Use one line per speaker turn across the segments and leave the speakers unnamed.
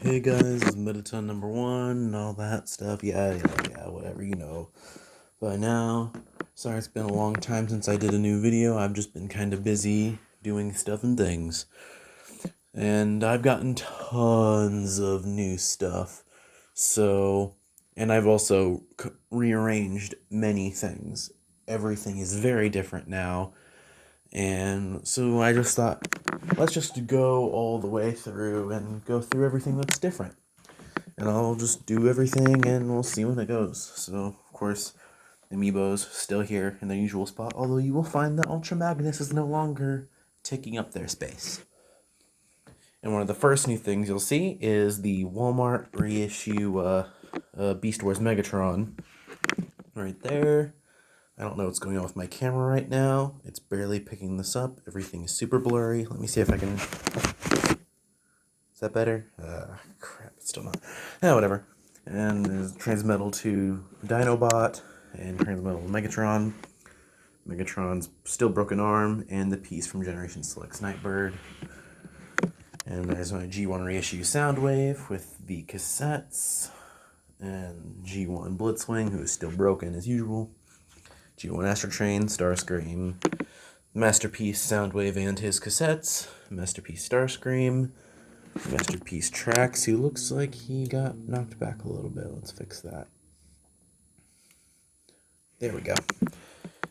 Hey guys, it's Mettaton number one and all that stuff. Yeah, whatever, by now. Sorry, it's been a long time since I did a new video. I've just been kind of busy doing stuff and things. And I've gotten tons of new stuff. And I've also rearranged many things. Everything is very different now. And so I just thought, let's just go all the way through and go through everything that's different. And I'll just do everything and we'll see when it goes. So, of course, Amiibo's still here in their usual spot, although you will find that Ultra Magnus is no longer taking up their space. And one of the first new things you'll see is the Walmart reissue Beast Wars Megatron. Right there. I don't know what's going on with my camera right now. It's barely picking this up. Everything is super blurry. Let me see if I can... Is that better? Crap, it's still not. Yeah, whatever. And there's Transmetal to Dinobot, and Transmetal to Megatron. Megatron's still broken arm, and the piece from Generation Select's Nightbird. And there's my G1 reissue Soundwave with the cassettes. And G1 Blitzwing, who is still broken as usual. G1 Astrotrain, Starscream, Masterpiece Soundwave and his cassettes. Masterpiece Starscream. Masterpiece Tracks, who looks like he got knocked back a little bit. Let's fix that. There we go.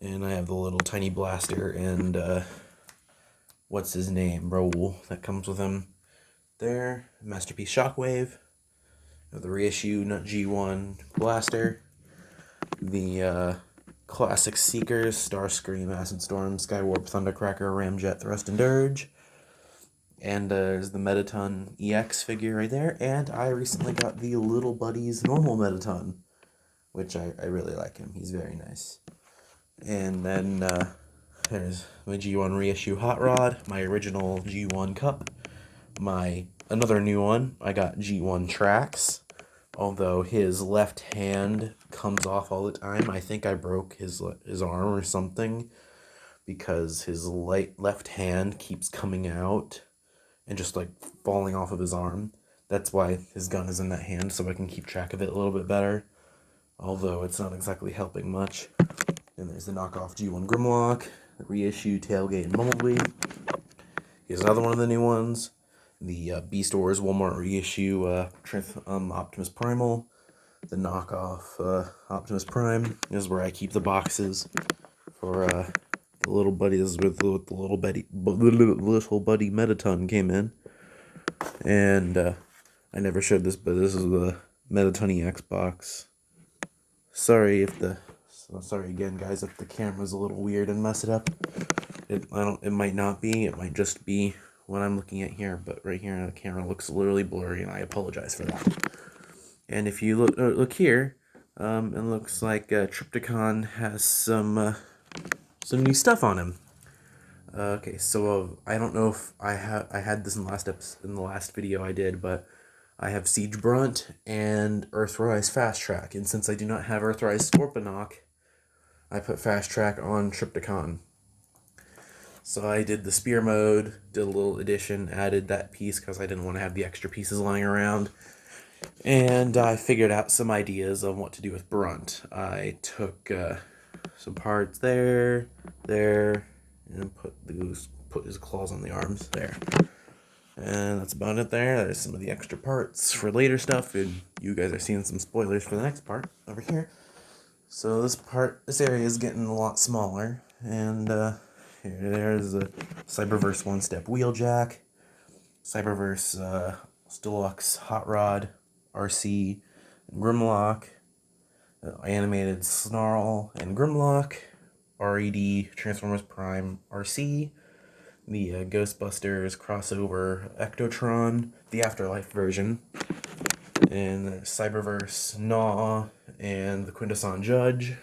And I have the little tiny blaster and, what's his name? Raoul, that comes with him. There. Masterpiece Shockwave. The reissue G1 blaster. The, classic Seekers, Starscream, Acid Storm, Skywarp, Thundercracker, Ramjet, Thrust, and Dirge. And there's the Mettaton EX figure right there. And I recently got the Little Buddies normal Mettaton, which I really like him. He's very nice. And then there's my G1 reissue Hot Rod, my original G1 Cup, another new one. I got G1 Tracks, although his left hand comes off all the time. I think I broke his arm or something because his left hand keeps coming out and just like falling off of his arm. That's why his gun is in that hand, so I can keep track of it a little bit better. Although it's not exactly helping much. Then there's the knockoff G1 Grimlock, the reissue Tailgate and Bumblebee. Here's another one of the new ones. The Beast Wars Walmart reissue Optimus Primal. The knockoff Optimus Prime. This is where I keep the boxes for the little buddies with the little buddy Mettaton came in. And I never showed this, but this is the Mettaton EX box. Sorry again, guys, if the camera's a little weird and mess it up. It might not be. It might just be what I'm looking at here. But right here, the camera looks literally blurry, and I apologize for that. And if you look here, it looks like Trypticon has some new stuff on him. Okay, so I don't know if I had this in the last video I did, but I have Siege Brunt and Earthrise Fast Track, and since I do not have Earthrise Scorponok, I put Fast Track on Trypticon. So I did the Spear mode, did a little addition, added that piece because I didn't want to have the extra pieces lying around, and I figured out some ideas on what to do with Brunt. I took some parts there, and put his claws on the arms there. And that's about it there. There's some of the extra parts for later stuff, and you guys are seeing some spoilers for the next part over here. So this area is getting a lot smaller, and there's a Cyberverse one-step wheeljack, Cyberverse Deluxe Hot Rod, RC, Grimlock, animated Snarl and Grimlock, RED Transformers Prime RC, the Ghostbusters crossover Ectotron, the Afterlife version, and the Cyberverse Gnaw, and the Quintesson Judge.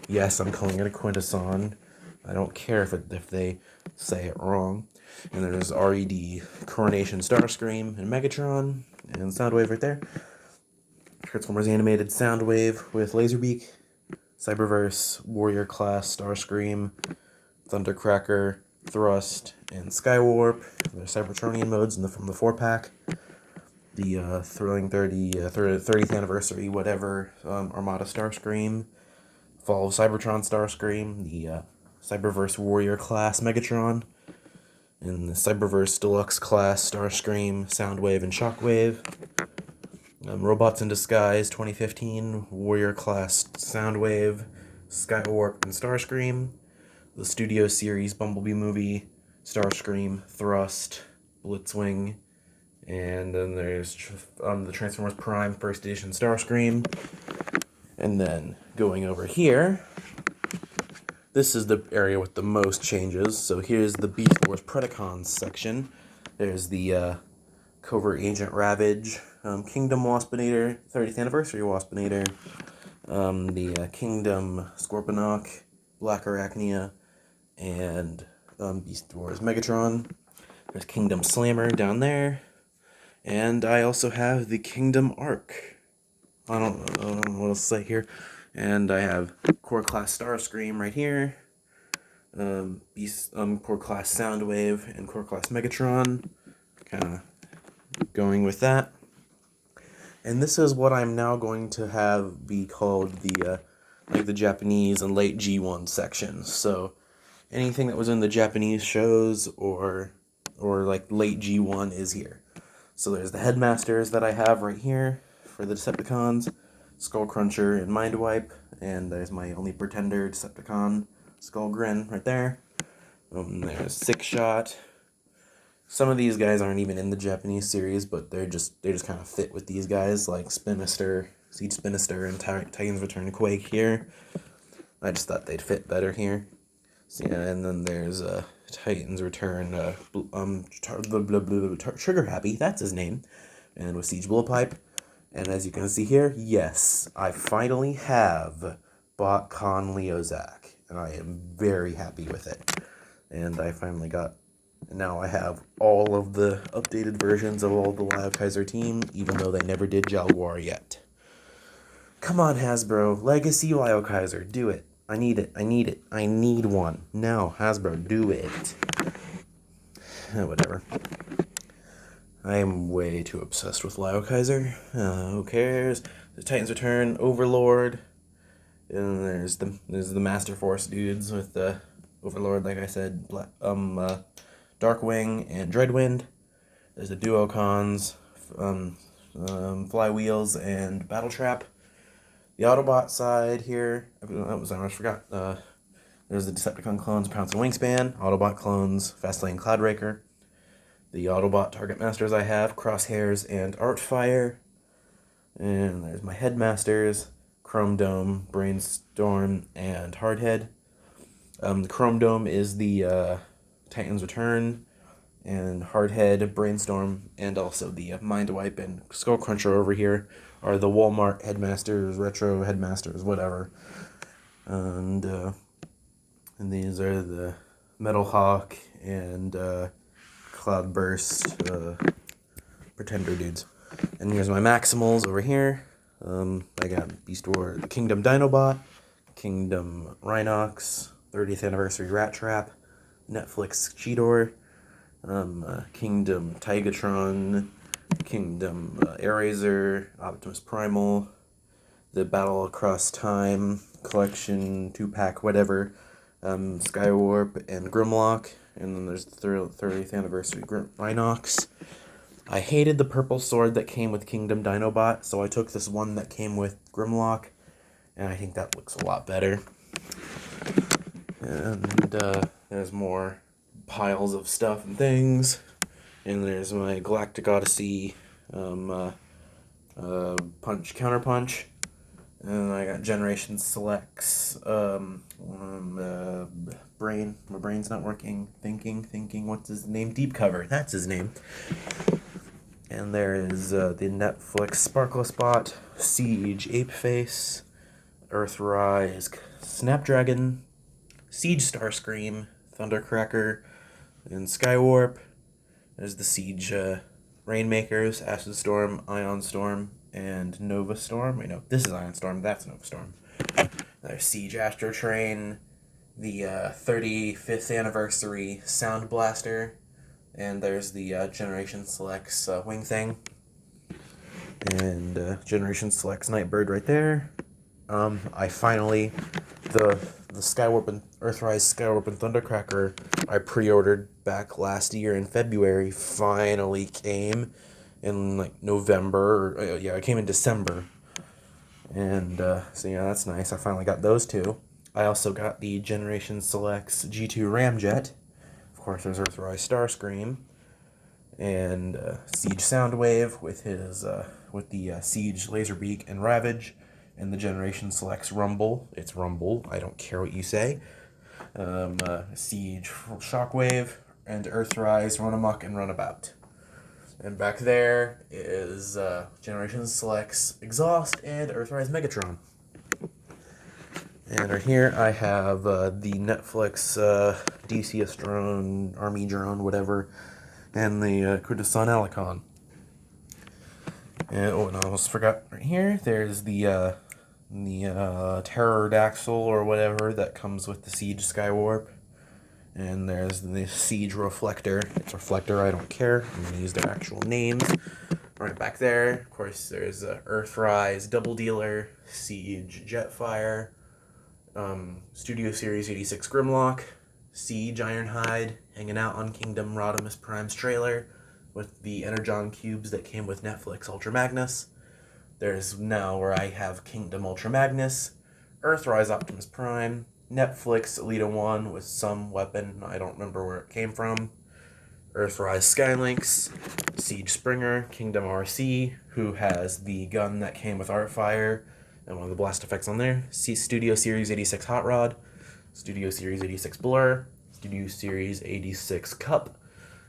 Yes, I'm calling it a Quintesson. I don't care if they say it wrong. And there's RED Coronation Starscream and Megatron, and Soundwave right there. Transformers Animated Soundwave with Laserbeak, Cyberverse Warrior Class Starscream, Thundercracker, Thrust, and Skywarp. They're Cybertronian modes from the 4-pack. the Thrilling 30th anniversary, whatever, Armada Starscream, Fall of Cybertron Starscream, the Cyberverse Warrior class Megatron, and the Cyberverse Deluxe class Starscream, Soundwave, and Shockwave. Robots in Disguise 2015, Warrior class Soundwave, Skywarp, and Starscream. The Studio Series Bumblebee movie, Starscream, Thrust, Blitzwing, and then there's the Transformers Prime First Edition Starscream. And then going over here, this is the area with the most changes. So here's the Beast Wars Predacons section. There's the Covert Agent Ravage, Kingdom Waspinator, 30th Anniversary Waspinator, the Kingdom Scorponok, Black Arachnia, and Beast Wars Megatron. There's Kingdom Slammer down there. And I also have the Kingdom Arc. I don't know what else to say here. And I have Core Class Starscream right here. Core Class Soundwave and Core Class Megatron. Kind of going with that. And this is what I'm now going to have be called the Japanese and late G1 sections. So anything that was in the Japanese shows or like late G1 is here. So there's the Headmasters that I have right here for the Decepticons, Skullcruncher and Mindwipe, and there's my only pretender Decepticon, Skullgrin right there. There's Six Shot. Some of these guys aren't even in the Japanese series, but they just kind of fit with these guys, like Spinister, Siege Spinister, and Titans Return Quake here. I just thought they'd fit better here. So, yeah, and then there's Titans Return, Trigger Happy, that's his name, and with Siege Bullpipe. And as you can see here, yes, I finally have bought Con Leozak, and I am very happy with it. And I finally got, now I have all of the updated versions of all the Lyle Kaiser team, even though they never did Jaguar yet. Come on, Hasbro, Legacy Lyle Kaiser, do it. I need it. I need one. Now, Hasbro, do it. Whatever. I am way too obsessed with Lyle Kaiser. Who cares? The Titans Return, Overlord. And there's the Master Force dudes with the Overlord, like I said, Darkwing and Dreadwind. There's the Duocons, Flywheels and Battletrap. The Autobot side here, I almost forgot. There's the Decepticon clones, Pounce and Wingspan, Autobot clones, Fastlane Cloudraker. The Autobot Target Masters I have, Crosshairs and Artfire. And there's my Headmasters, Chrome Dome, Brainstorm, and Hardhead. The Chrome Dome is the Titans Return, and Hardhead, Brainstorm, and also the Mindwipe and Skullcruncher over here are the Walmart Headmasters, Retro Headmasters, whatever. And these are the Metal Hawk and Cloudburst Pretender dudes. And here's my Maximals over here. I got Beast War, Kingdom Dinobot, Kingdom Rhinox, 30th Anniversary Rat Trap, Netflix Cheetor, Kingdom Tigatron, Kingdom Airazor, Optimus Primal, the Battle Across Time Collection 2-pack, whatever, Skywarp and Grimlock, and then there's the 30th Anniversary Rhinox. I hated the purple sword that came with Kingdom Dinobot, so I took this one that came with Grimlock, and I think that looks a lot better. And there's more piles of stuff and things. And there's my Galactic Odyssey Counterpunch. And I got Generation Selects my brain's not working. Thinking, what's his name? Deep Cover, that's his name. And there is the Netflix Sparkle Spot, Siege Apeface, Earthrise Snapdragon, Siege Starscream, Thundercracker, and Skywarp. There's the Siege Rainmakers, Acid Storm, Ion Storm, and Nova Storm. Wait, no, this is Ion Storm, that's Nova Storm. There's Siege Astro Train, the 35th Anniversary Sound Blaster, and there's the Generation Selects Wing Thing. And Generation Selects Nightbird right there. I finally, the Skywarp and Earthrise Skywarp and Thundercracker I pre-ordered back last year in February finally came in like November. Yeah, it came in December. And so yeah, that's nice. I finally got those two. I also got the Generation Selects G2 Ramjet. Of course, there's Earthrise Starscream and Siege Soundwave with his with the Siege Laserbeak and Ravage, and the Generation Selects Rumble. It's Rumble. I don't care what you say. Siege Shockwave and Earthrise Run Amok and Runabout. And back there is Generation Selects Exhaust and Earthrise Megatron. And right here I have the Netflix DCS drone, Army drone, whatever, and the Kurdistan Alicon. And I almost forgot right here. There's the Pterodactyl or whatever that comes with the Siege Skywarp. And there's the Siege Reflector. It's Reflector, I don't care. I'm going to use their actual names. Right back there, of course, there's Earthrise Double Dealer, Siege Jetfire, Studio Series 86 Grimlock, Siege Ironhide, hanging out on Kingdom Rodimus Prime's trailer with the Energon cubes that came with Netflix Ultra Magnus. There's now where I have Kingdom Ultra Magnus, Earthrise Optimus Prime, Netflix Elita 1 with some weapon, I don't remember where it came from, Earthrise Skylynx, Siege Springer, Kingdom RC, who has the gun that came with Artfire and one of the blast effects on there, Studio Series 86 Hot Rod, Studio Series 86 Blur, Studio Series 86 Cup,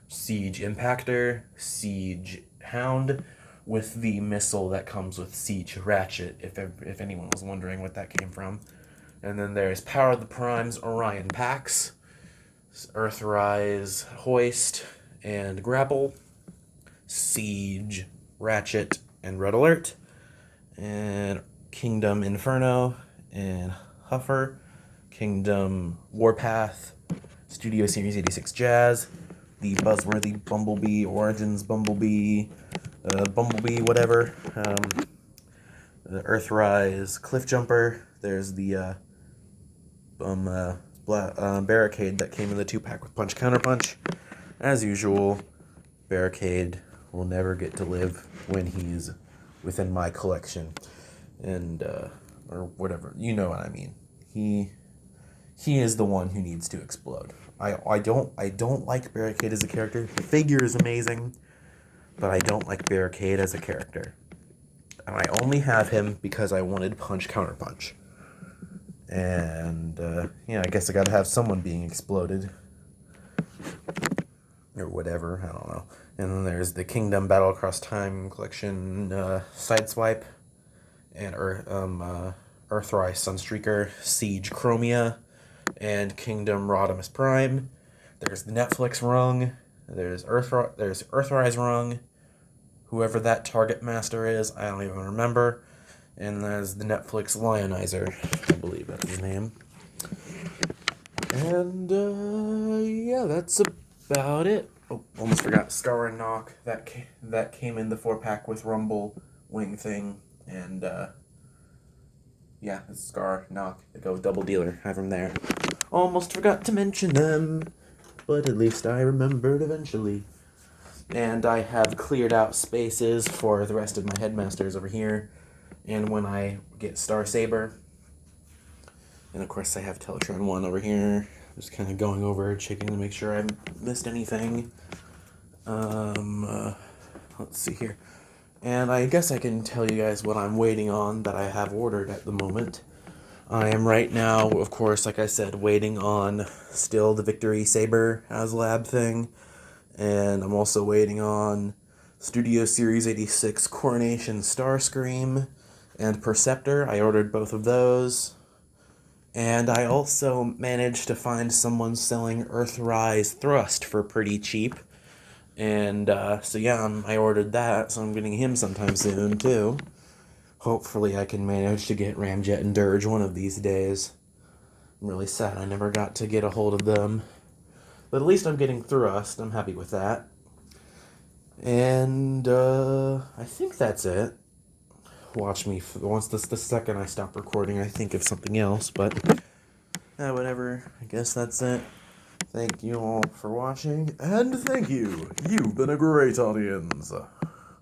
Siege Impactor, Siege Hound, with the missile that comes with Siege Ratchet, if anyone was wondering what that came from. And then there's Power of the Primes, Orion Pax, Earthrise Hoist and Grapple, Siege Ratchet and Red Alert, and Kingdom Inferno and Huffer, Kingdom Warpath, Studio Series 86 Jazz, the buzzworthy Bumblebee, Origins Bumblebee, Bumblebee whatever, the Earthrise Cliffjumper, there's the Barricade that came in the 2-pack with Punch Counterpunch. As usual, Barricade will never get to live when he's within my collection, and or whatever, you know what I mean. He is the one who needs to explode. I don't like Barricade as a character. The figure is amazing, but I don't like Barricade as a character. And I only have him because I wanted Punch Counterpunch. And I guess I gotta have someone being exploded. Or whatever, I don't know. And then there's the Kingdom Battle Across Time Collection Sideswipe, and Earthrise Sunstreaker, Siege Chromia, and Kingdom Rodimus Prime. There's the Netflix Rung. There's Earthrise Rung. Whoever that Target Master is, I don't even remember. And there's the Netflix Lionizer, I believe that's his name. And yeah, that's about it. Oh, almost forgot Scar and Knock. That came in the 4-pack with Rumble, Wing Thing, and yeah, it's Scar, Knock. They go Double Dealer. Have them there. Almost forgot to mention them, but at least I remembered eventually. And I have cleared out spaces for the rest of my Headmasters over here. And when I get Star Saber, and of course I have Teletron 1 over here, just kind of going over, checking to make sure I missed anything. Let's see here. And I guess I can tell you guys what I'm waiting on that I have ordered at the moment. I am right now, of course, like I said, waiting on still the Victory Saber HasLab thing. And I'm also waiting on Studio Series 86 Coronation Starscream and Perceptor. I ordered both of those. And I also managed to find someone selling Earthrise Thrust for pretty cheap. And so yeah, I ordered that, so I'm getting him sometime soon too. Hopefully I can manage to get Ramjet and Dirge one of these days. I'm really sad I never got to get a hold of them. But at least I'm getting Thrust. I'm happy with that. And I think that's it. watch me once the second I stop recording. I think of something else, but whatever. I guess that's it. Thank you all for watching, and thank you. You've been a great audience.